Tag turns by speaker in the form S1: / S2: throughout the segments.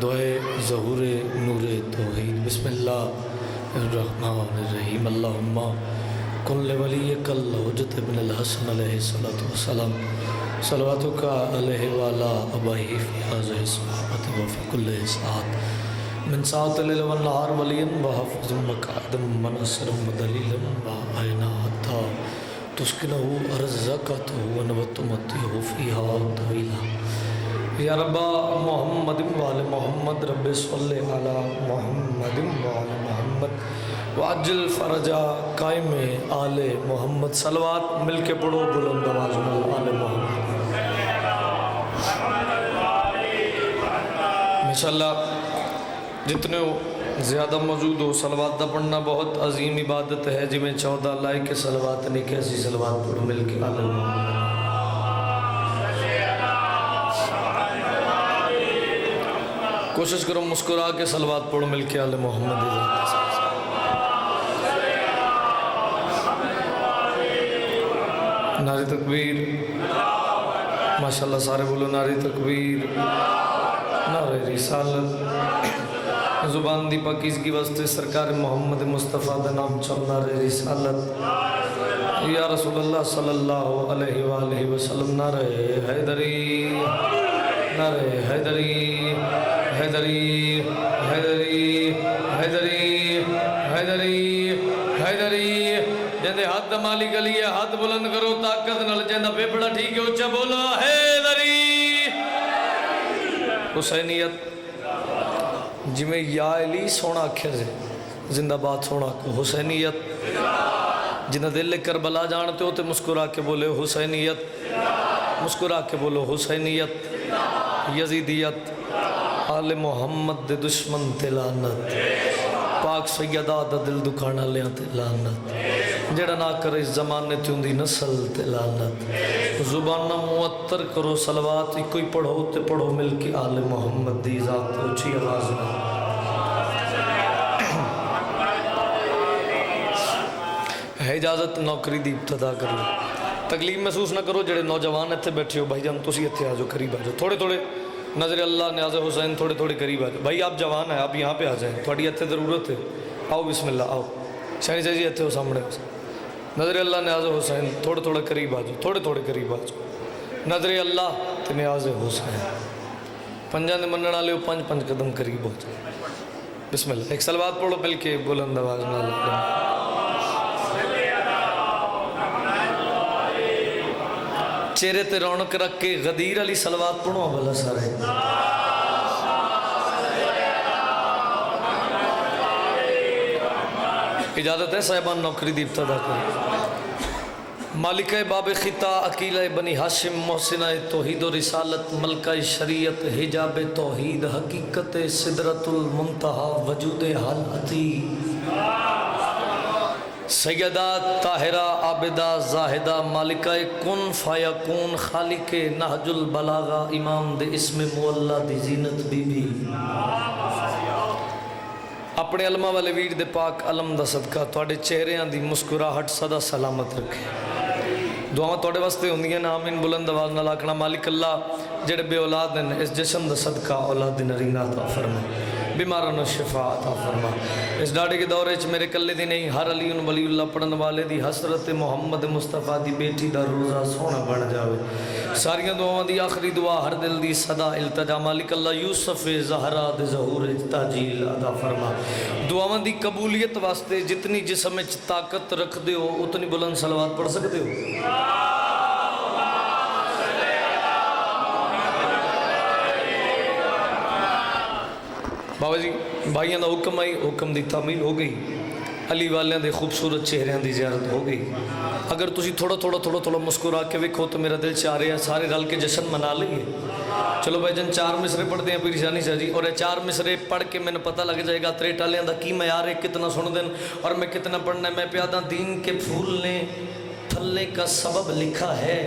S1: دعائے ظہور نور توحید بسم اللہ الرحمن الرحیم اللہم کن لولیک الحجۃ ابن الحسن علیہ السلام صلواتک علیہ وعلی آبائہ فی ہذہ الصحابۃ وفی کل ساعۃ من ساعۃ اللیل والنہار ولیا وحافظا وقائدا وناصرا ودلیلا وعینا حتی تسکنہ ارزقہ ونتمتعہ فیہا طویلا یا رب محمد وعلی محمد رب صلی علی محمد وعلی محمد وعجل فرجا قائم آل محمد صلوات مل کے پڑھو بلند آواز میں آل محمد انشاءاللہ جتنے زیادہ موجود ہو صلوات دا پڑھنا بہت عظیم عبادت ہے جی میں 14 لائے کے صلوات نہیں کیسی صلوات پڑھو مل کے آل محمد کوشش کرو مسکرا کے صلوات پڑھو مل کے آل محمد نعرہ تکبیر ماشاءاللہ سارے بولو نعرہ تکبیر نعرہ رسالت زبان دی پاکیزگی واسطے سرکار محمد مصطفیٰ دا نام چل نعرہ رسالت یا رسول اللہ صلی اللہ علیہ وآلہ وسلم نعرہ حیدری نعرہ حیدری حیدری حیدری حیدری حیدری حیدری جندے ہاتھ مالی گلی ہے ہاتھ بلند کرو طاقت نل جندہ پیپڑا ٹھیک ہے اچھا بولا حیدری حسینیت جی میں یا علی سونا اکھر سے زندہ بات سونا حسینیت جنہ دل کربلا جانتے ہوتے مسکرا کے بولے حسینیت مسکرا کے بولو حسینیت یزیدیت آل محمد دے دشمن تے لعنت پاک سیدہ دا دل دکھانا لیاں تے لعنت جڑا نہ کرے اس زمانے تے اندی نسل تے لعنت زبانہ معطر کرو صلوات کوئی پڑھو تے پڑھو مل کے آل محمد دی ذات اچھی آواز میں ہے اجازت نوکری دی ابتدا کر لو تکلیف محسوس نہ کرو جڑے نوجوان اتھے بیٹھے ہو بھائی جان تسی اتھے آجو قریب آجو تھوڑے تھوڑے نظر اللہ نیاز حسین تھوڑے تھوڑے قریب آجو بھائی آپ جوان ہیں آپ یہاں پہ آ جائیں تھوڑی اتھے ضرورت ہے آؤ بسم اللہ آؤ شہنی جی اتھے ہو سامنے نظر اللہ نیاز حسین تھوڑے تھوڑے قریب آجو تھوڑے تھوڑے قریب آجو نظر اللہ تے نیاز حسین پنجاں دے منن والے پنج پنج قدم قریب ہو جائے بسم اللہ ایک صلوات پڑھو مل کے بلند آواز نال چہرے تے رونق رکھ کے غدیر علی صلوات پڑھو بھلا سارے اجازت ہے صاحبان نوکری دی ابتدا کر مالکہ باب خطہ عقیلہ بنی ہاشم محسنہ توحید و رسالت ملکہ شریعت حجاب توحید حقیقت صدرت المنتہا وجود حالتی سیدہ طاہرہ عابدہ زاہدہ مالکہ کن فیکون خالق نہج البلاغہ امام دے اسم مولا دی زینت بی بی اپنے علمہ والے ویر دے پاک علم دا صدقہ توڑے چہریاں دی مسکراہٹ صدا سلامت رکھے دعاں توڑے واسطے ہوندیاں نا آمین بلند آواز نہ لاکھنا مالک اللہ جڑے بے اولاد ہیں اس جشن دا صدقہ اولاد نرینہ عطا فرما بیماروں شفا عطا فرما اس ڈاڑے کے دورے چ میرے کلے دی نہیں ہر علی ولی اللہ پڑھن والے دی حسرت محمد مصطفیٰ دی بیٹی دا روزہ سونا بن جاوے ساریاں دعاواں دی آخری دعا ہر دل دی صدا التجا مالک اللہ یوسف زہرا دے ظہور تاجیل عطا فرما دعاواں دی قبولیت واسطے جتنی جسم وچ طاقت رکھ دے ہو اتنی بلند صلوات پڑھ سکتے ہو بابا جی بھائیاں دا حکم آئی حکم دی تعمیل ہو گئی علی والیاں دے خوبصورت چہریاں دی زیارت ہو گئی اگر تسی تھوڑا تھوڑا مسکرا کے ویکھو تو میرا دل چاہ رہا ہے سارے رل کے جشن منا لئیے چلو بھائی جن 4 مصرے پڑھ دیں پھر شانی شاہ جی اور یہ 4 مصرے پڑھ کے میں نے پتہ لگ جائے گا تریٹ والیاں دا کی معیار ہے کتنا سن دین اور میں کتنا پڑھنا ہے میں پیادہ دین کے پھول نے پھلنے کا سبب لکھا ہے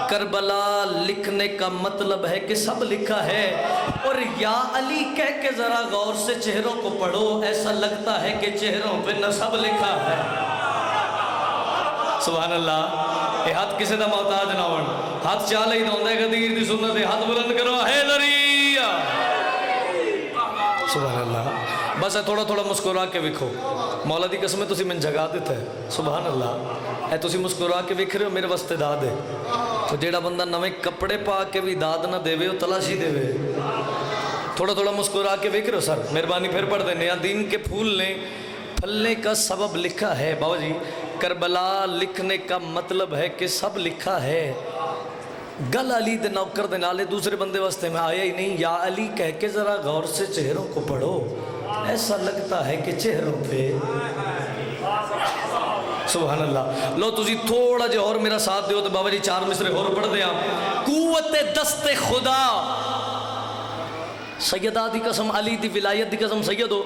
S1: کربلا لکھنے کا مطلب ہے کہ سب لکھا ہے اور یا علی کہہ کے ذرا غور سے چہروں کو پڑھو ایسا لگتا ہے کہ چہروں پہ نسب لکھا ہے سبحان اللہ اے ہاتھ کسے دا محتاج نہ ہون ہاتھ چالے ہی دوندا ہے غدیر دی سنت ہاتھ بلند کرو حیدری بس تھوڑا تھوڑا مسکرا کے ویکھو، مولا دی قسم تسی میں جگا دیتا ہے، سبحان اللہ، اے تسی مسکرا کے ویکھ رہے ہو میرے واسطے داد ہے۔ تو جیڑا بندہ نویں کپڑے پا کے بھی داد نہ دے وہ تلاشی دے، تھوڑا تھوڑا مسکرا کے ویکھ رہے ہو سر، مہربانی پھر پڑھ دینے ہیں۔ دین کے پھول نے پھلنے کا سبب لکھا ہے، بابا جی کربلا لکھنے کا مطلب ہے کہ سب لکھا ہے۔ گل علی دے نوکر دے نالے دوسرے بندے واسطے میں آیا ہی نہیں، یا علی کہہ کے ذرا غور سے چہروں کو پڑھو، ایسا لگتا ہے کہ چہروں پہ سبحان اللہ۔ لو تسی تھوڑا جے اور میرا ساتھ دیو تو بابا جی 4 مصرے اور پڑھ دیا۔ قوت دست خدا، سیدہ دی قسم، علی دی ولایت دی قسم، سیدو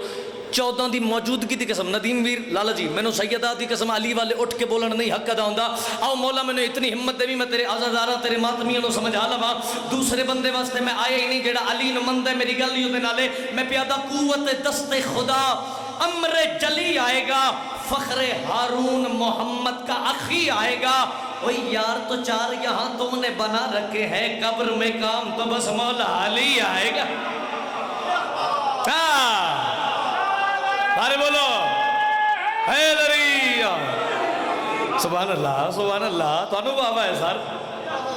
S1: 14 دی موجودگی دی قسم، ندیم ویر لالا جی میں نو سیدہ دی قسم علی والے اٹھ کے بولن نہیں حق ادا ہوندا۔ آؤ مولا میں نے اتنی ہمت دے بھی میں تیرے عزادارہ تیرے ماتمیاں نو سمجھا لوا، دوسرے بندے واسطے میں آیا ہی نہیں جیڑا علی نو مند ہے میری گل نہیں دے نالے میں پیادا قوت دست خدا، امر جلی آئے گا، فخر ہارون محمد کا اخی آئے گا۔ وہی یار تو 4 یہاں تم نے بنا رکھے ہیں، قبر میں کام تو بس مولا علی آئے گا۔ سارے بولو حیدری، سبحان اللہ سبحان اللہ، تو انو بابا ہے سر،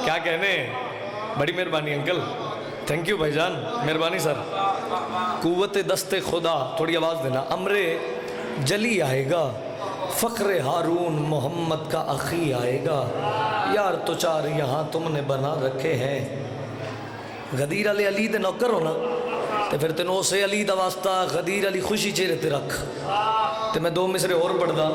S1: کیا کہنے، بڑی مہربانی انکل، تھینک یو بھائی جان، مہربانی سر۔ قوت دست خدا، تھوڑی آواز دینا، امر جلی آئے گا، فخر ہارون محمد کا اخی آئے گا، یار تو 4 یہاں تم نے بنا رکھے ہیں۔ غدیر علی دے نوکر ہونا تو پھر تینوں اسے علی دا واسطہ غدیر علی خوشی چہرے تے رکھ۔ تو میں 2 مصرے اور پڑھدا،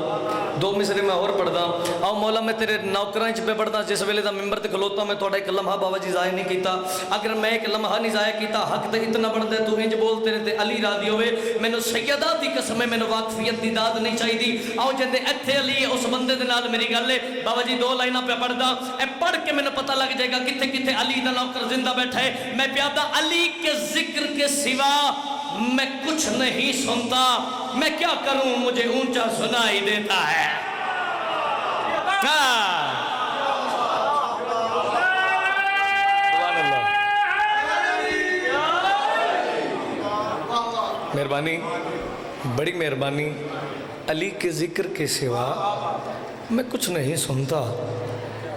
S1: 2 مصرے میں اور پڑھدا۔ آؤ مولا میں تیرے نوکراں چ پہ پڑھدا، جس ویلے دا ممبر تے کھلوتا میں تھوڑا ایک لمحہ بابا جی ضائع نہیں کیتا، اگر میں ایک لمحہ نہیں ضائع کیتا حق تے اتنا بڑھدا تو انج بولتے نے تے علی راضی ہوئے۔ مینوں سیدہ دی قسم ہے، مینوں واقفیت دی داد نہیں چاہیے۔ آؤ جندے ایتھے علی ہے اس بندے دے نال میری گل ہے، بابا جی 2 لائناں پہ پڑھدا، اے پڑھ کے مینوں پتہ لگ جائے گا کتھے کتھے علی دا نوکر زندہ بیٹھا ہے۔ میں پیادا علی کے ذکر کے سوا میں کچھ نہیں سنتا، میں کیا کروں مجھے اونچا سنائی دیتا ہے۔ سبحان اللہ، مہربانی، بڑی مہربانی۔ علی کے ذکر کے سوا میں کچھ نہیں سنتا،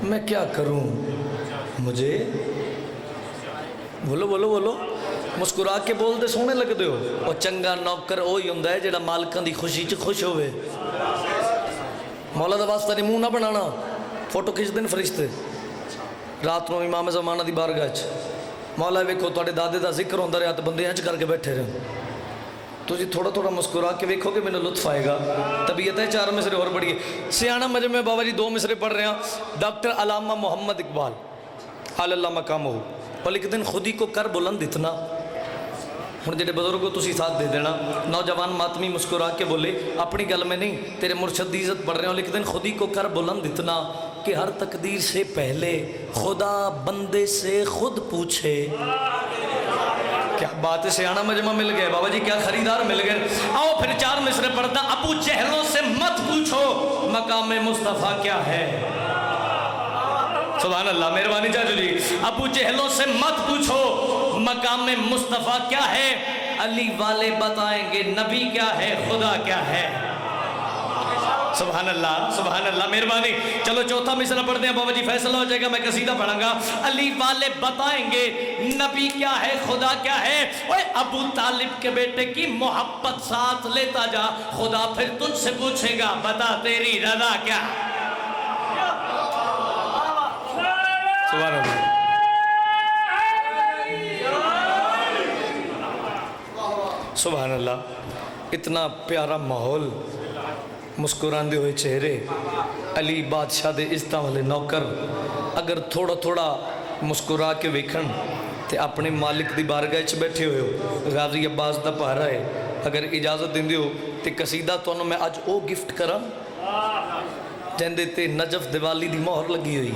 S1: میں کیا کروں مجھے، بولو بولو بولو، مسکرا کے بول دے سونے لگ دے ہو۔ اور چنگا نوکر وہی ہوندا ہے جڑا مالکاں دی خوشی چ خوش ہوئے۔ مولا دا واسطہ نہیں منہ نہ بنانا، فوٹو کھچ دین فرشتے رات نو امام زمانہ دی بارگاہ چ، مولا ویکھو تواڈے دادے دا ذکر ہوندا رہیا تے بندے انج کر کے بیٹھے رہے، تو جی تھوڑا تھوڑا مسکرا کے ویکھو گے مینوں لطف آئے گا۔ طبیعت ہے 4 مصرے اور پڑھیے۔ سیاںہ مجمع بابا جی 2 مصرے پڑھ رہے ہیں۔ ڈاکٹر علامہ محمد اقبال علی اللہ مقامہ، اور ایک دن خودی کو کر بلند اتنا، ہن جڑے بزرگوں تسی ساتھ دے دینا، نوجوان ماتمی مسکرا کے بولے اپنی گل میں نہیں تیرے مرشد دی عزت پڑھ رہے ہوں، لیکن دن خودی کو کر بلند اتنا کہ ہر تقدیر سے پہلے خدا بندے سے خود پوچھے۔ کیا بات ہے، سیاںہ مجمع مل گئے بابا جی، کیا خریدار مل گئے۔ آؤ پھر 4 مصرے پڑھتا، ابو جہلوں سے مت پوچھو مقام مصطفیٰ کیا ہے۔ سبحان اللہ، مہربانی چاچو جی، ابو جہلوں سے مت پوچھو مقام مصطفیٰ کیا ہے، علی والے بتائیں گے نبی کیا ہے، خدا کیا ہے۔ سبحان اللہ سبحان اللہ، مہربانی۔ چلو 4تھا مصرع پڑھ دیں بابا جی، فیصلہ ہو جائے گا، میں قصیدہ پڑھوں گا۔ علی والے بتائیں گے نبی کیا ہے، خدا کیا ہے۔ اوے ابو طالب کے بیٹے کی محبت ساتھ لیتا جا، خدا پھر تجھ سے پوچھے گا بتا تیری رضا کیا۔ سبحان اللہ، سبحان اللہ، اتنا پیارا ماحول، مسکراندے ہوئے چہرے، علی بادشاہ دے عزتاں والے نوکر اگر تھوڑا تھوڑا مسکرا کے ویکھن تے اپنے مالک دی بارگاہ چ بیٹھے ہوئے ہو۔ غازی عباس دا پہرا ہے، اگر اجازت دیندے ہو تے قصیدہ تانوں میں اج او گفٹ کراں جندے تے نجف دیوالی دی مہر لگی ہوئی۔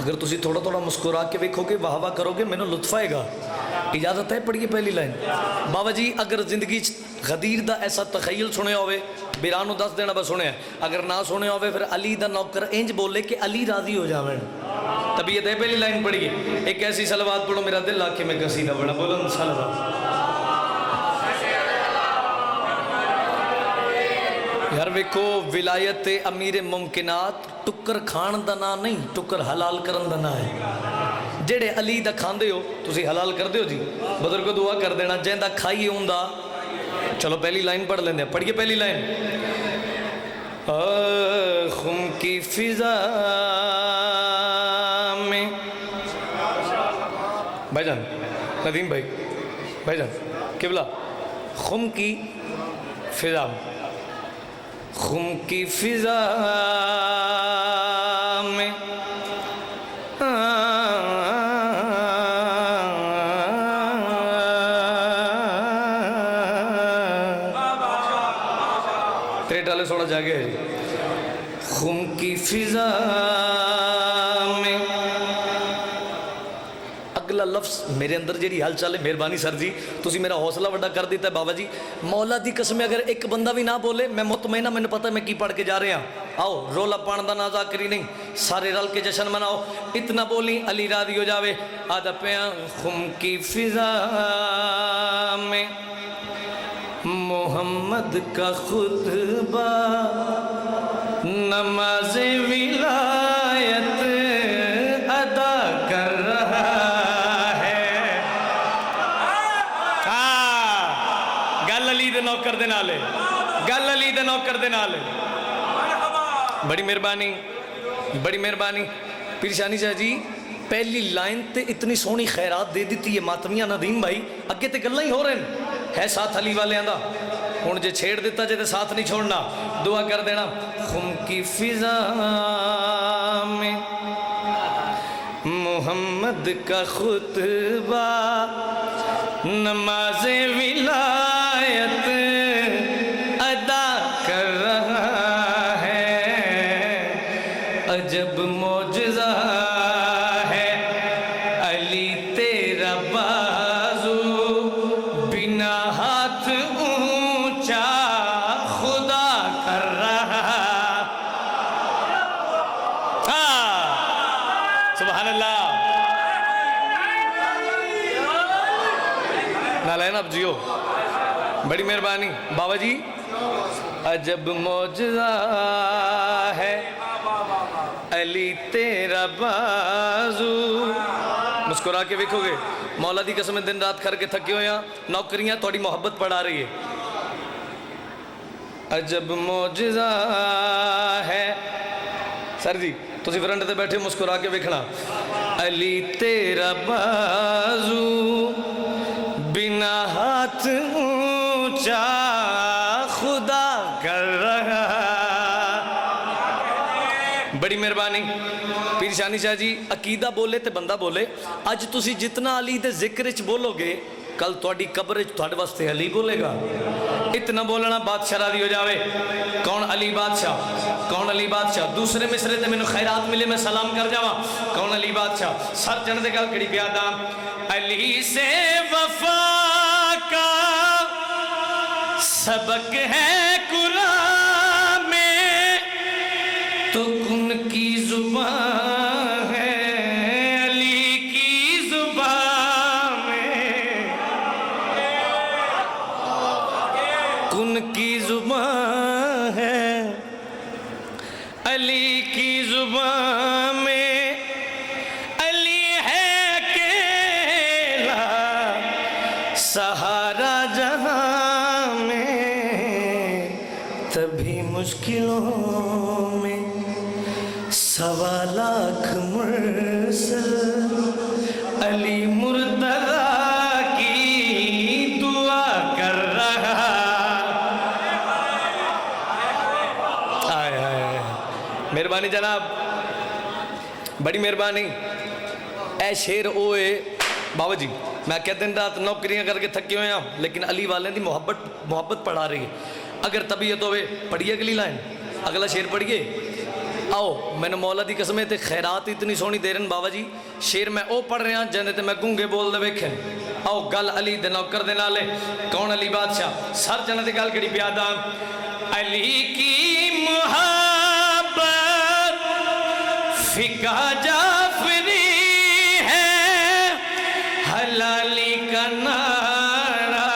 S1: اگر تسی تھوڑا تھوڑا مسکرا کے ویکھو گے، واہ واہ کرو گے، مینوں لطف آئے گا۔ اجازت ہے، پڑھیے پہلی لائن۔ بابا جی اگر زندگی غدیر دا ایسا تخیل سنے ہوئے، بیرانو 10 دینا بس سنے، اگر نہ سنے ہوئے پھر علی دا نوکر انج بولے کہ علی راضی ہو جاویں۔ طبیعت ہے، پہلی لائن پڑھیے، ایک ایسی صلوات پڑھو میرا دل آکے میں قصیدہ پڑھا، بولو صلوات۔ یار ویکو ولایت امیر ممکنات ٹکر کھان دا نا نہیں، ٹکر حلال کرن دا نا ہے. جڑے علی دا کھاندے ہو تسی حلال کر دیو جی، بزرگ دعا کر دینا جہندا کھائیے ہوندا. چلو پہلی لائن پڑھ لیندے، پڑھیے پہلی لائن. خم کی فضا میں بھائی جان ندیم بھائی جان قبلہ، خم کی فضا میں، خم کی فضا میں تیرے ڈالے سوڑا جاگے ہے جی. خم کی فضا میں اگلا لفظ میرے اندر جیڑی حال چال ہے. مہربانی سر جی تسی میرا حوصلہ وڈا کر دیتا ہے بابا جی. مولا دی قسم اگر ایک بندہ بھی نہ بولے میں مطمئنہ میں نے پتہ میں کی پڑھ کے جا رہے ہیں. آؤ رولا پان دا نازا کری نہیں، سارے رل کے جشن مناؤ. اتنا بولی علی راضی ہو جاوے. آدھا پیاں خم کی فضا میں محمد کا خطبہ نماز ولایت ادا کر رہا ہے. گل علی دے نوکر دے نالے، گل علی دے نوکر دے نالے. بڑی مہربانی بڑی مہربانی. پیر شانی شاہ جی پہلی لائن تے اتنی سونی خیرات دے دیتی ہے ماتمیاں ندیم بھائی، اگے تے گلاں ہی ہو رہے ہیں. ہے ساتھ علی والے آندہ ہون جے چھیڑ دیتا جے تے ساتھ نہیں چھوڑنا. دعا کر دینا. خم کی فضا میں محمد کا خطبہ نماز ولایت ادا کر رہا ہے. عجب معجزہ ہے علی تیرا بازو، بنا ہاتھ اونچا خدا کر رہا. سبحان اللہ. نالین اب جیو. بڑی مہربانی بابا جی. عجب معجزہ ہے علی تیرا بازو. مسکرا کے ویکھو گے مولا دی قسم دن رات کر کے تھکے ہویا، نوکریاں تھوڑی محبت پڑھا رہی ہے. عجب معجزہ ہے. سر جی تسی فرنٹ تے بیٹھے مسکرا کے ویکھنا. علی تیرا بازو بنا ہاتھ اونچا خدا کر رہا. بڑی مہربانی. پیر شانی شاہ جی عقیدہ بولے تے بندہ بولے. اج تسی جتنا علی دے ذکر وچ بولو گے کل تہاڈی قبر وچ تہاڈے واسطے علی بولے گا. اتنا بولنا بادشاہ راضی ہو جاوے. کون علی بادشاہ؟ کون علی بادشاہ؟ دوسرے مصرے تے مینوں خیرات ملے میں سلام کر جاواں. کون علی بادشاہ؟ سر جن دے گل کڑی پیادا. علی سے وفا کا سبق ہے قرآن میں، تو کن کی زبان ہے علی کی زبان میں. کن کی زبان ہے علی کی زبان میں. علی ہے اکیلا سہارا جہاں میں، تبھی مشکلوں میں 1.25 مرسل علی مرتضیٰ کی دعا کر رہا. مہربانی جناب بڑی مہربانی. اے شیر اوے بابا جی میں کہہ دن رات نوکریاں کر کے تھکے ہوئے ہیں لیکن علی والے دی محبت پڑھا رہی ہے. اگر طبیعت ہوئے پڑھیے اگلی لائن، اگلا شیر پڑھیے. آؤ میں نے مولا دی قسمیں تے خیرات اتنی سونی دے رہے ہیں بابا جی. شیر میں او پڑھ رہے ہیں جہنے تے میں گونگے بول دے ویکھیں. آؤ گل علی دے نوکر دے نالے. کون علی بادشاہ؟ سر جنہ دے گل کڑی پیادا. علی کی محبت فقہ جعفری ہے، حلالی کا نعرہ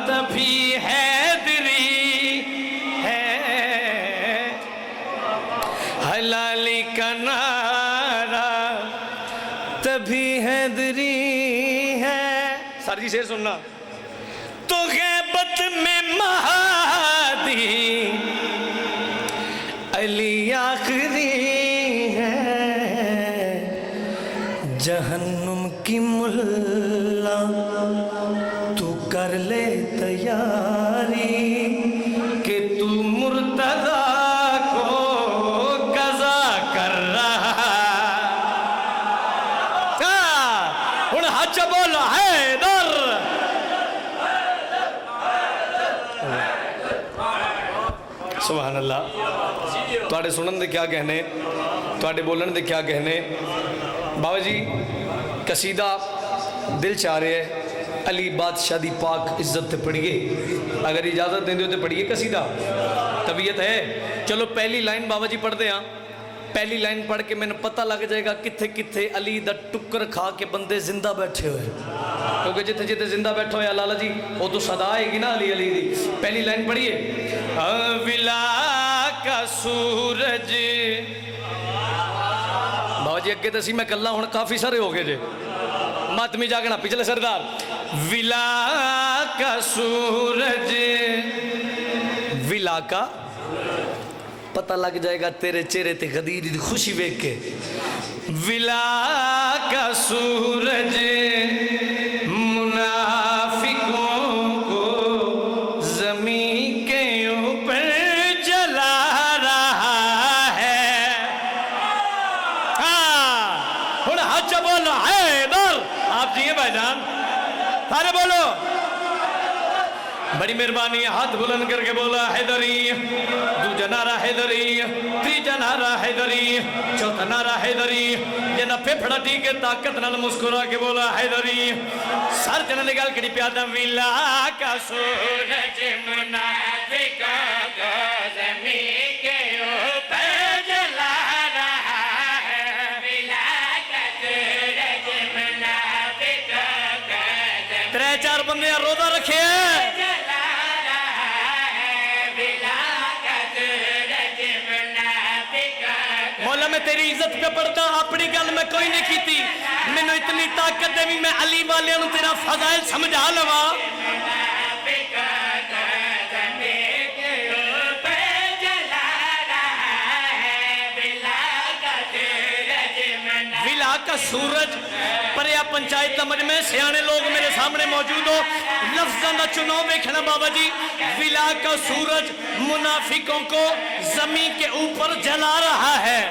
S1: تبھی حیدری ہے. آخری ہے. سر جی شعر سننا. تو غیبت میں مہدی علی آخری ہے. جہنم کی ملا تو کر لے تیاری کہ تو مرتضیٰ کو قضا کر رہا. ہن حج بول حیدر. سبحان اللہ. تواڈے سنن دے کیا کہنے, تواڈے بولن دے کیا کہنے. بابا جی قصیدہ دل چاہ رہے ہے علی بادشاہ دی پاک عزت تے پڑھیے. اگر اجازت دیں دے تو پڑھیے قصیدہ, طبیعت ہے. چلو پہلی لائن بابا جی پڑھ دے. ہاں پہلی لائن پڑھ کے میں نے پتہ لگ جائے گا کتھے کتھے علی دا ٹکر کھا کے بندے زندہ بیٹھے ہوئے, کیونکہ جتھے جتھے زندہ بیٹھے ہوئے لالا جی وہ تو صدا آئے گی نا علی علی دی. پہلی لائن پڑھیے. ولا کا سورج. بابا جی اگے دسی میں کلا ہوں کافی سارے ہو گئے جے, ماتمی جاگنا پچھلے سردار. ولا کا سورج, ولا کا پتہ لگ جائے گا تیرے چہرے تے غدیر دی خوشی ویکھ کے. ولا کا سورج منافقوں کو زمین کے اوپر جلا رہا ہے. ہن حج بولو حیدر. آپ جی بھائی جان سارے بولو. بڑی مہربانی. ہاتھ بلند کر کے بولا حیدری. دوجا نعرہ حیدری, تیجا نعرہ حیدری, چوتھا نعرہ حیدری. جنا پھپڑا ٹھیک ہے طاقت نال مسکرا کے بولا حیدری. سر جنا نگال کڑی پیادا. ولا کا سورج منافقوں کو زمین کے اوپر جلا رہا ہے. ولا کا سورج منافقوں کو ترے چار بندے روزہ رکھے ہیں. مولا میں تیری عزت پہ پڑھتا, اپنی گل میں کوئی نہیں کیتی. میں نے اتنی طاقت دے بھی میں علی والے انہوں تیرا فضائل سمجھا لوا. ولا کا سورج پریا پنچایت کا مجمع, سیانے لوگ میرے سامنے موجود ہو. لفظاں دا چناؤ دیکھنا بابا جی. ولا کا سورج منافقوں کو زمین کے اوپر جلا رہا ہے.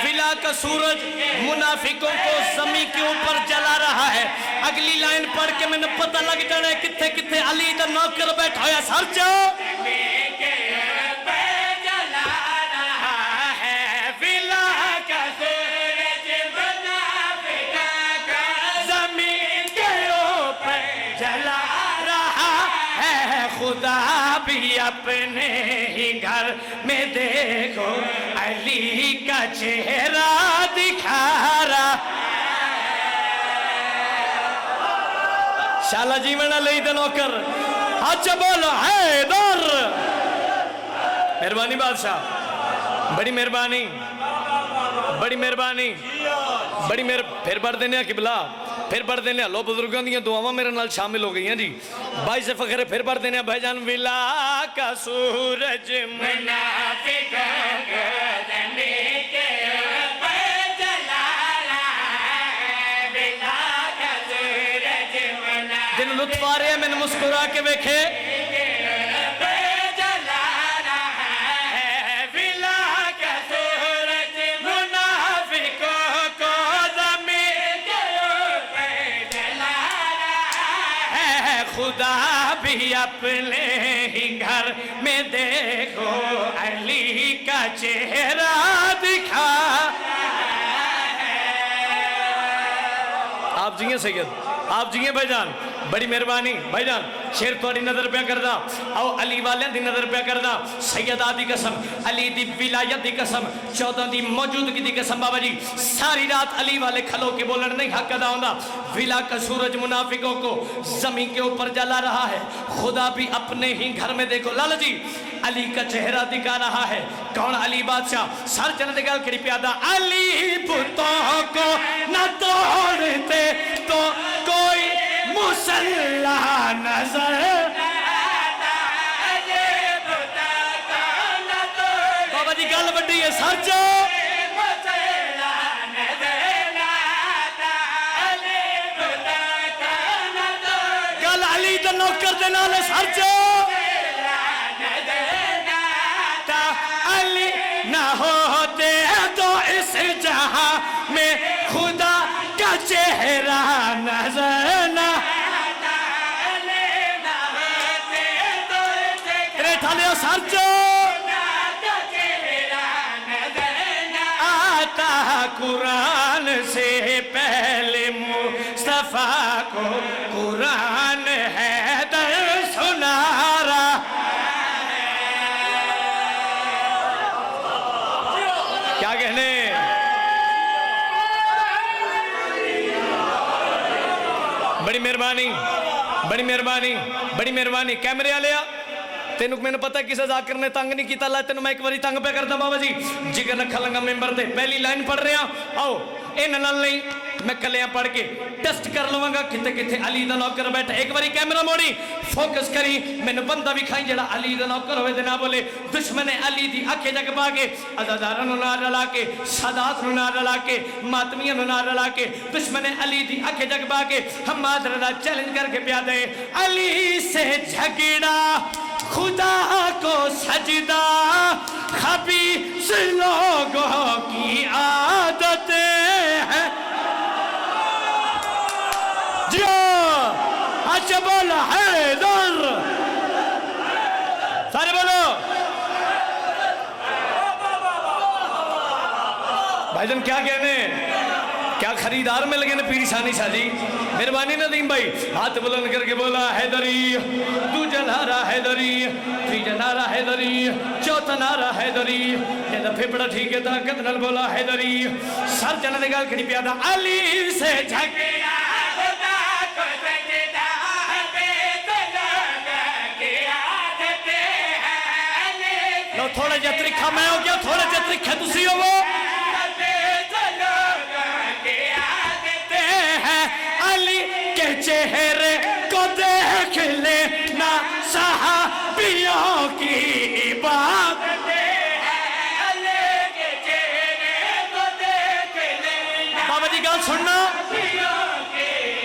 S1: ولا کا سورج منافقوں کو زمین کے اوپر جلا رہا ہے. اگلی لائن پڑھ کے میں نے پتہ لگ جانا ہے کتھے کتھے علی دا نوکر بیٹھا ہویا. سر چاہو خدا بھی اپنے ہی گھر میں دیکھو علی کا چہرہ دکھا رہا. شالا جیونا لئی دے نوکر. اچھا بولو حیدر. مہربانی بادشاہ, بڑی مہربانی, بڑی مہربانی, بڑی پھر بڑھ دینے قبلہ, پھر پڑھ دینے. لو بزرگوں دیاں دعاواں میرے نال شامل ہو گئی ہیں جی. بائی سے فخر ہے. پھر پڑھ دینے بھائی جان. ولا کا سورج منافقوں کو زمین کے اوپر جلا رہا ہے. ولا کا سورج منافقوں جن لطف آ رہے ہیں میں نے مسکرا کے ویکھے. خدا بھی اپنے ہی گھر میں دیکھو علی کا چہرہ دکھا. آپ جیئے سید, آپ جیئے بھائی جان. بڑی مہربانی بھائی جان شیر تھوڑی نظر پہ کردا او علی والے دی نظر پہ کردا سیدہ دی قسم علی دی ولایت دی قسم 14 دی موجودگی دی قسم بابا جی ساری رات علی والے کھلو کے بولن نہیں حق ادا ہوندا ولا کا سورج منافقوں کو زمین کے اوپر جلا رہا ہے خدا بھی اپنے ہی گھر میں دیکھو لالا جی علی کا چہرہ دکھا رہا ہے کون علی بادشاہ سر چند دگال کری پیادا علی بتوں کو نہ توڑتے تو کوئی مسلح نظر بابا جی گل بڑی ہے سچ گل علی دا نوکر دے نال سچ علی نہ ہوتے تو اس جہاں میں خدا کا چہرہ نظر نہ ٹھالے سچ آتا قرآن سے پہلے مصطفیٰ کو قرآن ہے در سنارا کیا کہنے بڑی مہربانی بڑی مہربانی بڑی مہربانی کیمرے آلیا تینوں میں نے پتا کسے ذاکر نے تنگ نہیں کیتا اللہ تینوں میں ایک باری تنگ پہ کرتا بابا جی جگر رکھا لنگا ممبر دے پہلی لائن پڑھ رہے ہیں آؤ این نال نہیں میں کلیاں پڑھ کے ٹیسٹ کر لوں گا کتے کتے علی دا نوکر بیٹھا ایک باری کیمرہ موڑی فوکس کری میں نے بندہ بھی کھائیں جڑا علی دا نوکر ہوئے دے نہ بولے دشمن علی دی آنکھیں جگ باگے عزادارن نار رلا کے سادات نار رلا کے ماتمیاں نار رلا کے دشمن علی دی آنکھیں جگ باگے ہم رضا چیلنج کر کے پیا دے علی سے جھگڑا خدا کو سجدہ خبیث لوگوں کی عادتیں ہیں جیو اچھا بولا حیدر سارے بولو بھائی جان کیا کہنے کیا خریدار میں لگے نا پیری ثانی شاہ جی مہربانی ندیم بھائی ہاتھ بلند کر کے بولا حیدری تو جنارا حیدری تیجا نارا حیدری چوتھا نارا حیدری یہ دفعہ بڑا ٹھیک ہے طاقت نل بولا حیدری سر جنہ دے گال کھڑی پیادا علی سے جھگڑا خدا کو سجدہ بیت لوگوں کی عادتیں ہیں لو تھوڑا جا ترکھا میں ہو گیا تھوڑا جا ترکھا تسی ہو وہ علی کے چہرے کو دیکھ لینا صحابیوں کی عبادت علی کے چہرے کو دیکھ لینا بابا جی گال سننا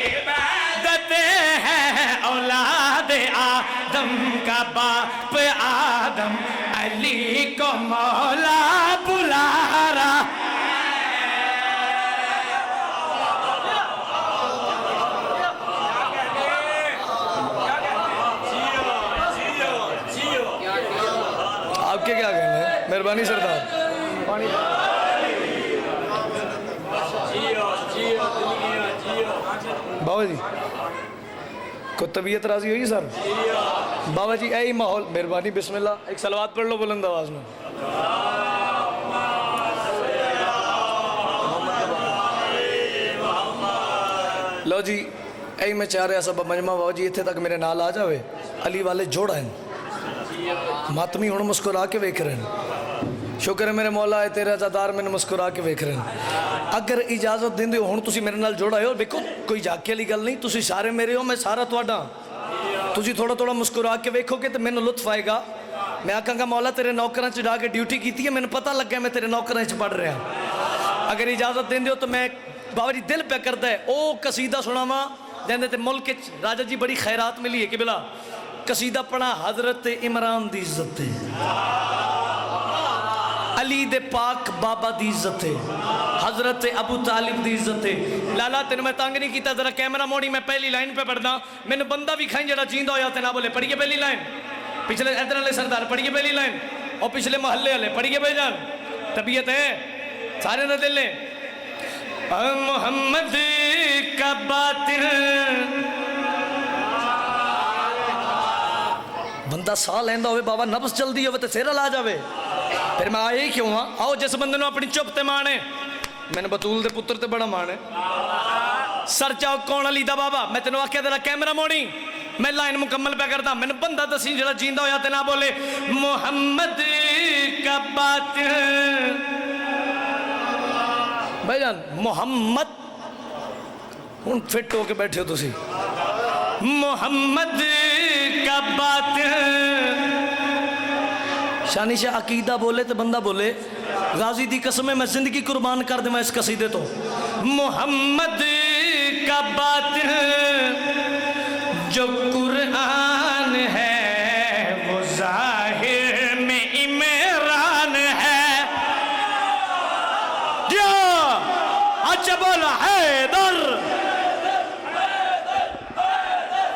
S1: عبادت ہے اولاد آدم کا باپ آدم علی کو مولا بلا رہا آپ کے کیا کہنے ہیں مہربانی سردار پانی بابا جی کو طبیعت راضی ہوئی سر بابا جی اے ماحول مہربانی بسم اللہ ایک صلوات پڑھ لو بلند آواز میں لو جی اے میں چاہ رہا سب مجمع بابا جی اتھے تک میرے نال آ جاوے علی والے جوڑا ہیں ماتمی ہون مسکرا کے ویکھ رہے ہیں شکر ہے میرے مولا ہے تیرے عزادار میں مسکرا کے ویکھ رہے ہیں اگر اجازت دیں دے ہون تسی میرے نال جوڑا ہے بیکو کوئی جاکے لی گل نہیں تسی سارے میرے ہو میں سارا توڑا تسی تھوڑا تھوڑا مسکرا کے ویکھو گے تو میں نے لطف آئے گا میں آکھاں گا مولا تیرے نوکران چڑھا کے ڈیوٹی کی تھی ہے میں نے پتہ لگ گیا میں تیرے نوکران چ پڑھ رہا ہوں اگر اجازت دیں دے ہو تو میں بابا جی دل پہ کرتا ہے او قصیدہ سنا ماں جاندے تے ملک راجہ جی بڑی خیرات ملی ہے کہ بلا قصیدہ پڑھا حضرت عمران دی عزت ہے علی دے پاک بابا دی عزت ہے حضرت ابو طالب دی عزت ہے لالا تینوں میں تانگ نہیں کیتا ذرا کیمرہ موڑی میں پہلی لائن پہ پڑھنا میں نے بندہ بھی کھائیں جڑا جیندہ ہویا تے نہ بولے پڑھیے پہلی لائن پچھلے ادھر والے سردار پڑھیے پہلی لائن اور پچھلے محلے والے پڑھیے بھائی جان طبیعت ہے سارے نہ دل لیں محمد کا باطل بندہ ساہ لینا ہوئے بابا نفس چل دی ہوئے تو سیرہ لا جاوے پھر میں آئے ہی کیوں ہاں آؤ جس بندے نے اپنی چپ تے مانے میں نے بطول دے پتر تے بڑا مانے سر چاہو کون علی دا بابا میں تینوں آکھیا تیرا کیمرہ موڑی میں لائن مکمل پہ کرتا میں نے بندہ دسی جڑا جیندہ ہویا تے نہ بولے محمد کا بات بھائی جان محمد ان فٹ ہو کے بیٹھے ہو تسی محمد کا بات شانی شاہ عقیدہ بولے تو بندہ بولے غازی دی قسم میں زندگی قربان کر دے میں اس قصیدے تو محمد کا بات جو قرآن ہے وہ ظاہر میں عمران ہے جو اچھا بولا حیدر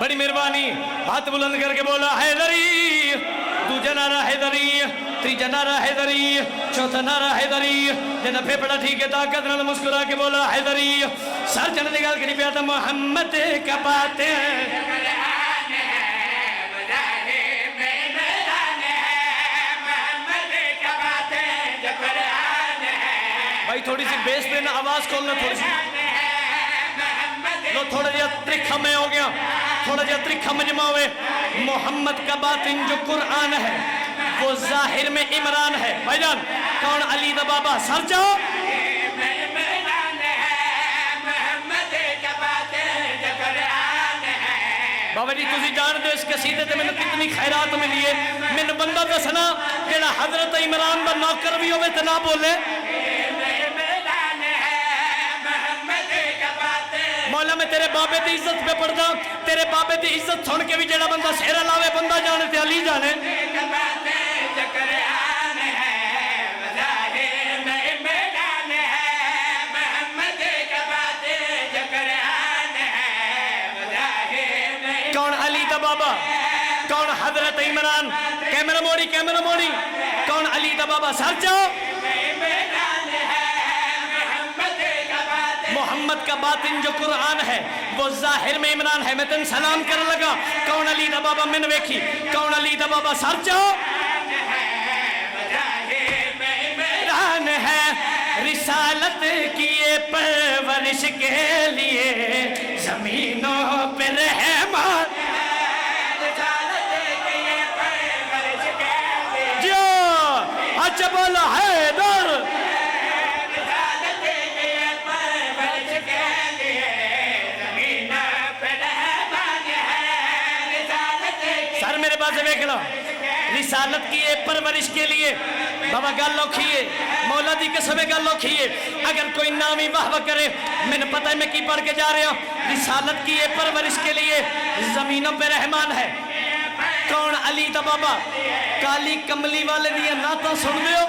S1: بڑی مہربانی ہاتھ بلند کر کے بولا حیدری دوجا نعرہ حیدری تیجا نعرہ حیدری چوتھا نعرہ حیدری جنہ پھیپڑا ٹھیک ہے طاقت نہ مسکرا کے بولا حیدری سر چند نگال کری پیا تھا محمد کا باتیں بھائی تھوڑی سی بیس دینا آواز کھولنا تھوڑی سی لو تھوڑا جیا ترکھا میں ہو گیا تھوڑا جیا ترکھا مجمع ہوئے محمد کا باطن جو قرآن ہے وہ ظاہر میں عمران ہے بھائی جان کون علی دا بابا سر جاؤ بابا جی تُسی جان دے اس قصیدے تے میں نے کتنی خیرات ملی ہے میں نے بندہ دسنا جڑا حضرت عمران دا نوکر بھی ہوئے تے نہ بولے مولا میں تیرے بابے دی عزت پہ پڑھ دا تیرے بابے دی عزت سن کے بھی جڑا بندہ سیرہ لاوے بندہ جانے تے علی جانے کون علی دا بابا کون حضرت عمران کیمرہ موڑی کون علی دا بابا سر جاؤ محمد کا باطن جو قرآن ہے وہ ظاہر میں عمران ہے میں تن سلام کر لگا کون علی دا بابا میں نے ویکھی کون علی دا بابا سر جاؤ عمران ہے رسالت کیے پرورش کے لیے زمینوں پہ رحمان جو اچھا بولا حیدر میرے پاس ویکھنا رسالت کی پرورش کے لیے بابا گل لوکھیے مولا دی قسم گل لوکھیے اگر کوئی نامی واہ کرے میں نے پتہ ہے میں کی پڑھ کے جا رہا ہوں رسالت کی پرورش کے لیے زمینوں پہ رحمان ہے کون علی دا بابا کالی کملی والے دیا ناتا سن دیو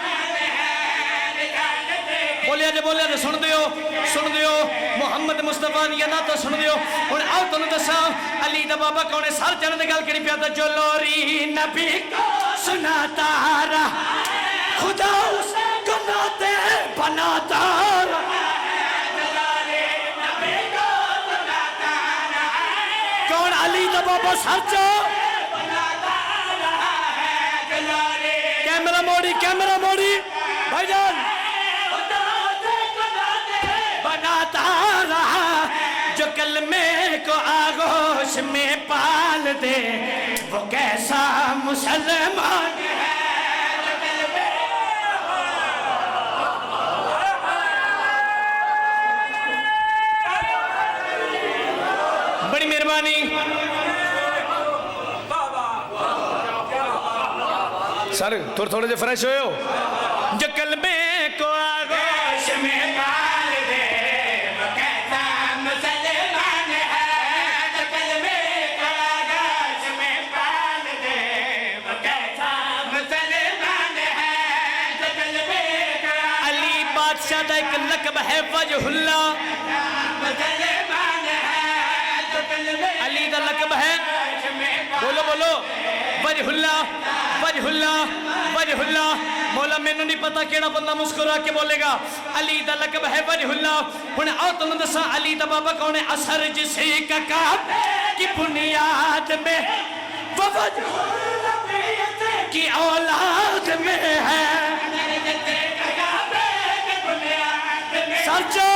S1: بولیا جے سن دیو محمد مصطفیٰ دیا ناتا سن دیو اور آؤ تو دسا علی دا بابا کونے سار چانے گل کری پیا تھا جو لوری نبی کو سناتا رہا خدا اس کو ناتے بناتا رہا کون علی دا بابا سار چاہ کیمرہ موڑی بھائی جان بناتا رہا جو کلمے کو آغوش میں پال دے وہ کیسا مسلمان ہے جو کلمے بڑی مہربانی سر تھوڑے جو فریش ہوئے ہو جو کلمے کو آغوش میں پال دے وہ کیسا مسلمان ہے جو کلمے کو آغوش میں پال دے وہ کیسا مسلمان ہے جو کلمے کو علی بادشاہ دا ایک لقب ہے وجہ اللہ مسلمان ہے جو کلمے علی دا لقب ہے بولو وجہ اللہ مولا میں نے نہیں پتا کیڑا بندہ مسکرا کے بولے گا علی دا لقب ہے وجہ اللہ ہن آؤ تم دسا علی دا بابا کون ہے اثر جسے کا کعبے کی بنیاد میں وفد کی اولاد میں ہے سچو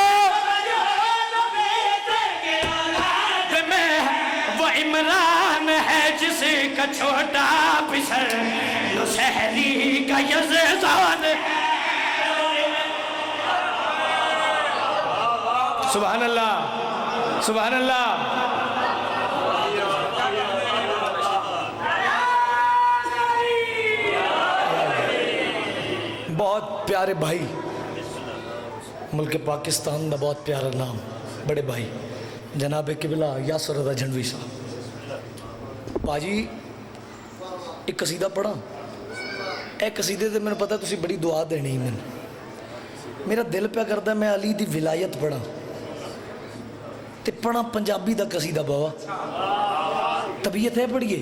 S1: میں وہ عمران ہے جس کا چھوٹا پسر نصیری کا یزدان سبحان اللہ سبحان اللہ بہت پیارے بھائی ملک پاکستان دا بہت پیارا نام بڑے بھائی جناب قبلہ یاسر رضا جھنڈوی صاحب باجی ایک قصیدہ پڑھا اے قصیدے تے میں پتہ تسی بڑی دعا دینی میں میرا دل پہ کرتا ہے میں علی دی ولایت پڑھا تے پڑھا پنجابی دا قصیدہ بابا طبیعت ہے پڑھیے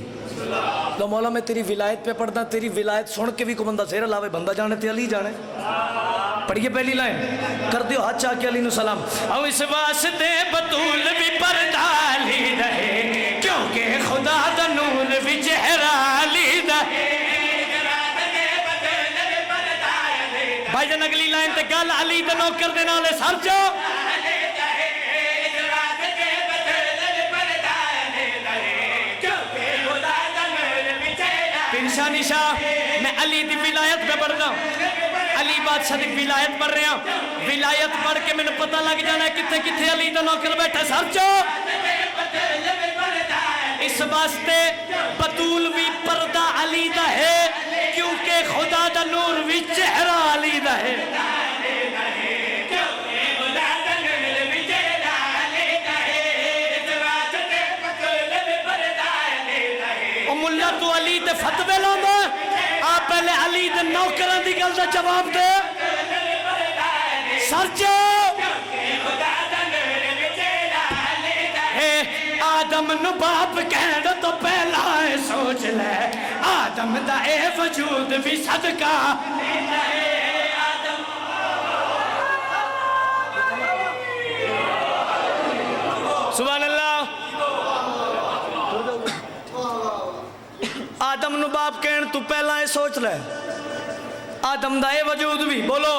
S1: تو مولا میں تیری ولایت پہ پڑھتا تیری ولایت سن کے بھی کو بندہ سیر علاوے بندہ جانے تے علی جانے پڑھیے پہلی لائن کر دیو ہاتھ چاہ کے علی نو سلام او اس واسطے بطول بھی پردہ لی رہے کیونکہ خدا دا نور بھی چہرہ لی رہے بھائی جان اگلی لائن تے گل علی دا نوکر دے نالے سر جو نشانی شاہ میں علی دی ولایت پہ پڑھ رہا ہوں علی بادشاہ دی ولایت پڑھ رہا ہوں ولایت پڑھ کے میں نے پتہ لگ جانا ہے کتنے کتنے علی دا نوکر بیٹھا سمجھو اس واسطے بطول بھی پردہ علی دا ہے کیونکہ خدا دا نور بھی چہرہ علی دا ہے ملا تو علی دے فتوے لاؤں آپ پہلے علی دے نوکران دی گل دا جواب دے سرچو آدم نو باپ کہنا تو پہلا سوچ لے آدم دا اے وجود بھی صدقہ سبحان اللہ آدم نو باپ کہن تو پہلا ہے سوچ لے آدم دا اے وجود بھی بولو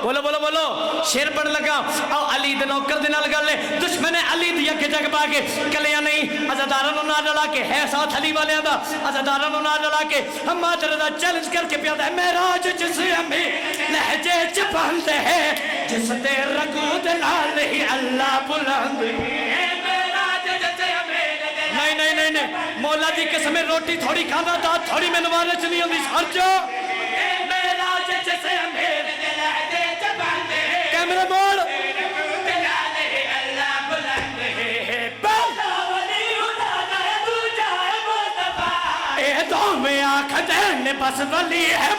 S1: بولو بولو بولو شیر پڑھ لگا او علی دے نوکر دے نال گل ہے دشمن علی دی اگے جگ پا کے کلیاں نہیں عزاداراں نو نہ ڈلا کے ہے ساتھ علی والیاں دا عزاداراں نو نہ ڈلا کے ہم مادر دا چیلنج کر کے پیادا ہے معراج جس ہمیں لہجے چ بندے ہے جس تے رگو دے نال ہی اللہ بلند نہیں نہیں نہیں نہیں مولا دی قسم روٹی تھوڑی کھانا دا تھوڑی میں نوارے چلی ہوندی سارجو معراج جسے امیر کیمرہ موڑ اے دو میں آنکھ دین بس ولی ہے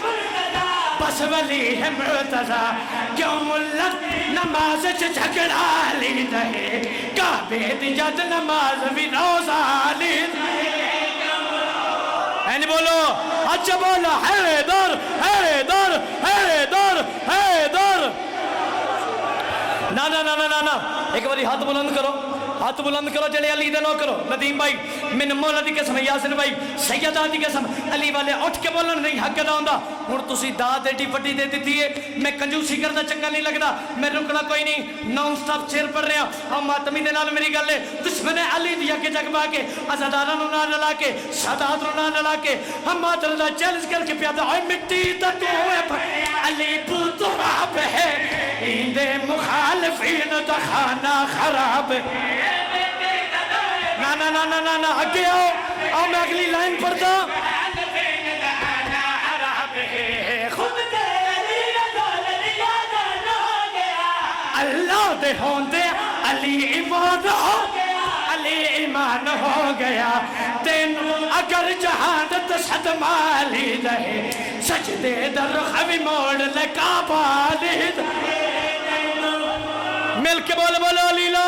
S1: بس ولی ہے مرتضی کیوں ملت نماز جھگڑا لی رہے کعبے دی جد نماز بھی روزہ لی اینی بولو اچھا بولو حیدر حیدر حیدر حیدر نا نا نا نا نا ایک باری ہاتھ بلند کرو ہاتھ بلند کرو جلے علی دے نو کرو ندیم بھائی من مولا دی قسم یاسر بھائی سیدہ دی قسم علی والے اٹھ کے بولن نہیں حق ادا ہوندا ہن تسی داد ایڈی وڈی دے دتی ہے میں کنجوسی کرنا چنگا نہیں لگدا میں رکنا کوئی نہیں نان سٹاپ چیر پڑھ رہا ہم ماتمی دے نال میری گل ہے دشمن علی دی اگے جگ پا کے عزاداراں نو نہ ڈلا کے سادات نو نہ ڈلا کے ہم ماتر دا چیلنج کر کے پیادا اوے مٹی تے تو ہے علی پتراب ہے ایندے مخالفین دا خانہ خراب نا نا نا نا نا آگے آؤ میں اگلی لائن پڑھتا اللہ دے ہوندے علی ایمان ہو گیا علی ایمان ہو گیا تین اگر جہانت صدمہ لی رہے سجدے در خوی موڑ لے کعبہ لی رہے مل کے بولو بولو علی لا